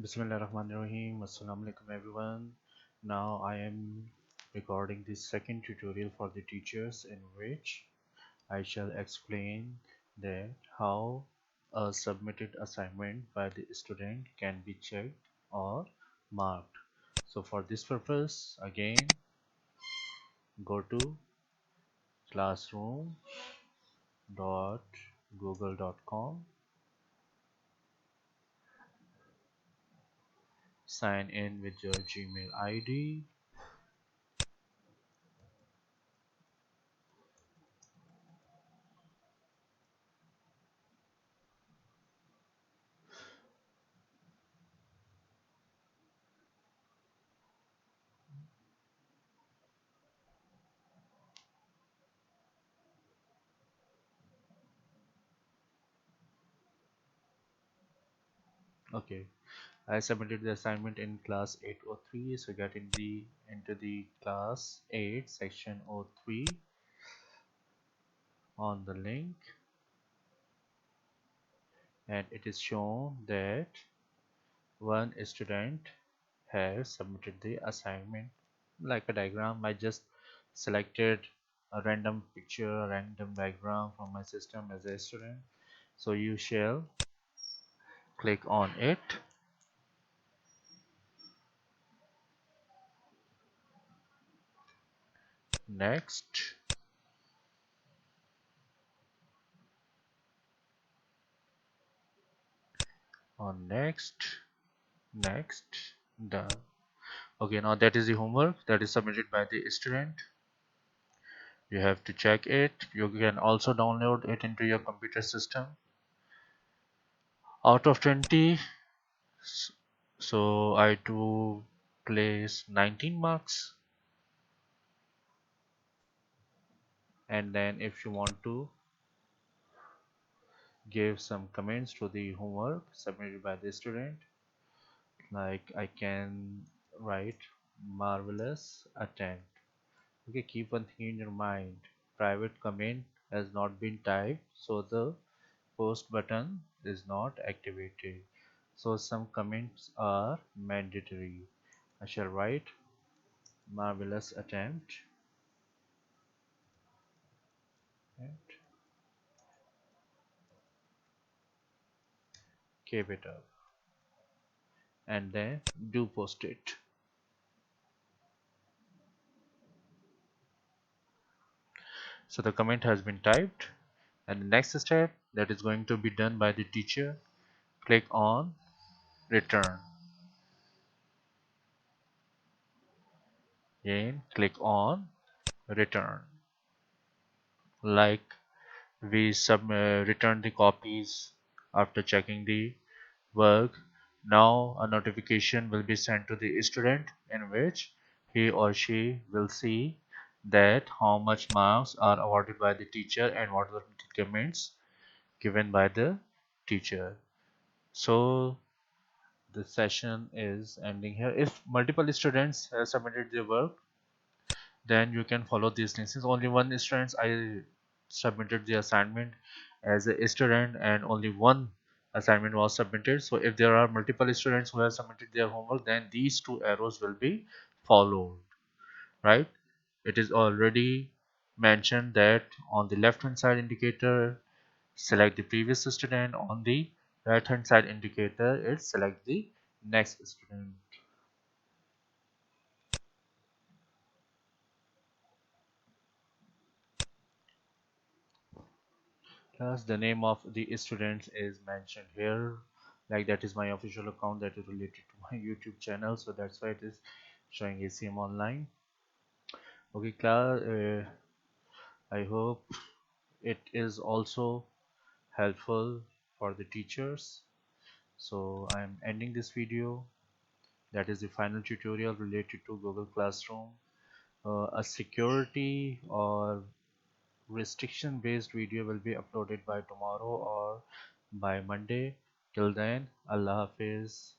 Bismillahirrahmanirrahim. Assalamu alaikum everyone. Now I am recording the second tutorial for the teachers in which I shall explain that how a submitted assignment by the student can be checked or marked. So for this purpose, again go to classroom.google.com, sign in with your Gmail ID. Okay, I submitted the assignment in class 803, so get into the class 8 section 03 on the link, and it is shown that one student has submitted the assignment like a diagram. I just selected a random picture, a random diagram from my system as a student. So you shall click on it. Next, on next, done. Okay, now that is the homework that is submitted by the student. You have to check it. You can also download it into your computer system. Out of 20, so I do place 19 marks. And then if you want to give some comments to the homework submitted by the student, like I can write marvelous attempt. Okay, keep one thing in your mind. Private comment has not been typed, so the post button is not activated. So some comments are mandatory. I shall write marvelous attempt and keep it up and then do post it. So the comment has been typed, and the next step that is going to be done by the teacher, click on return. Again click on return. Like we return the copies after checking the work. Now a notification will be sent to the student in which he or she will see that how much marks are awarded by the teacher and what are the comments given by the teacher. So the session is ending here. If multiple students have submitted their work, then you can follow these things. Since only one student I submitted the assignment as a student and only one assignment was submitted, so if there are multiple students who have submitted their homework, then these two arrows will be followed, right? It is already mentioned that on the left hand side indicator select the previous student, on the right hand side indicator it select the next student. Plus the name of the students is mentioned here, like that is my official account that is related to my YouTube channel, so that's why it is showing ACM online. Okay class, I hope it is also helpful for the teachers. So I'm ending this video. That is the final tutorial related to Google Classroom. A security or restriction based video will be uploaded by tomorrow or by Monday. Till then, Allah Hafiz.